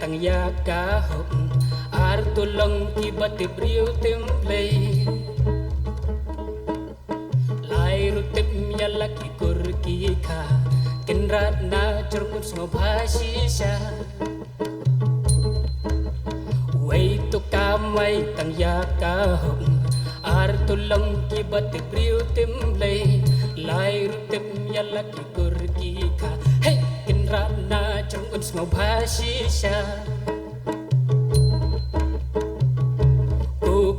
tăng ya ka hok ar tulong ki batip riu tim play lai rutip yalla ki kur ki kha kinrat na churkut smo bhashisha wai tu kamai tăng ya ka hok ar tulong ki batip riu tim play lai rutip yalla ki kur ki kha hey kinrat na churkut smo bhashisha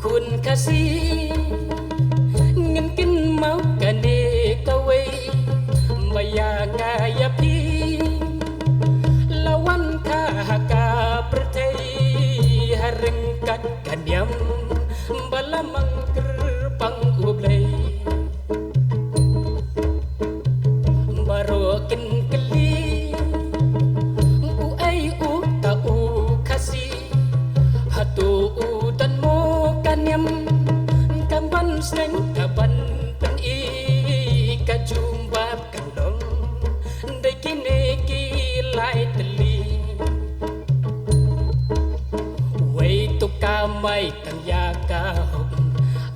คุณคาซีเงินกินเมากันเดกเวมายางายพีละวันข้าหากาประเทศหรึงกัดกันยำบลมังกรปังอุบเลยบารอกินกะลีอุไออุตาอุคาซีฮัตุอุดันโมKanyam kamban seng kaban pen I kajumbab kandong dai kine ki lai teli wei tu kamai tang ya ka hok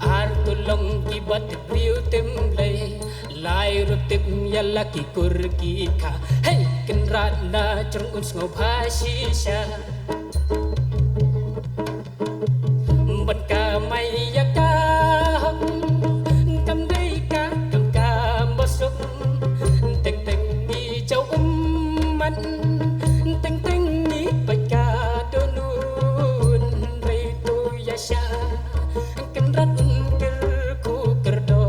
ar tulong ki bat priu tem lei lai ru tem yalla ki kur ki kha hey kinrat na chung uns ngau bhashisha ban ka mai ya ka hok kam dei ka kam ka bosuk teng teng ni chau man teng teng ni pa ka donun rei tu ya sha kan rat ker ku ker do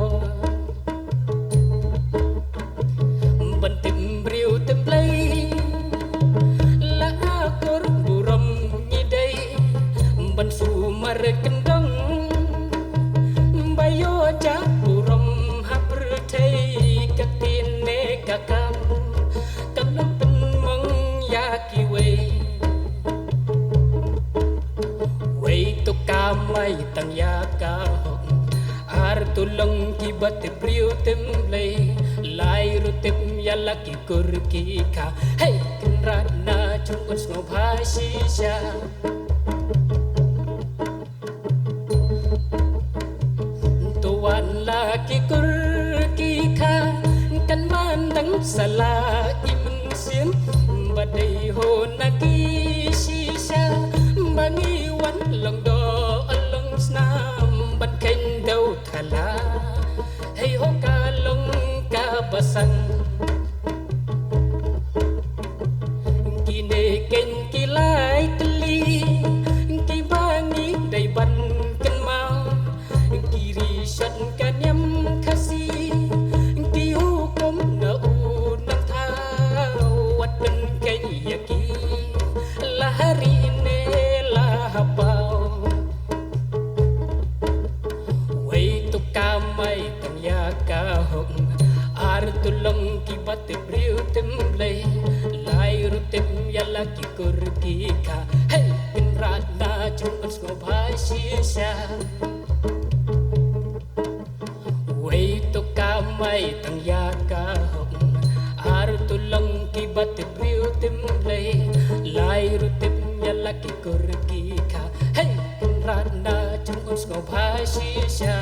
ban tim briu tem play la akor buram ni dei ban su mar kendong bayo ja buram haprthei katin ne kakam kam pen mong ya ki wei tu kamai tang ya ka hok ar tulong ki bat priu tem lei lai ru tem yalla ki kur ki kha hey kinrat na chung us no bhashisha tuan laki kur ki kha kan mandang sala imun sim badai ho na ki shisha bangi wan long do along snam ban kain dau thala hey ho ka long ka basang kine ken ki lai tli ki bangi dai ban kan mau kiri shan kanyam khasi ki hukum na unang thao wat ben kai yaki lahari ne lahapau wei tu kamai tam ya ka hok ar tulong ki bat priu tem lei lai ru tem yalla ki kur ki kha hey kinrat na chung uns ngo bhashisha wei tu kamai tang ya ka hok ar tulong ki bat priu tem lei lai ru tem yalla ki kur ki kha hey kinrat na chung uns ngo bhashisha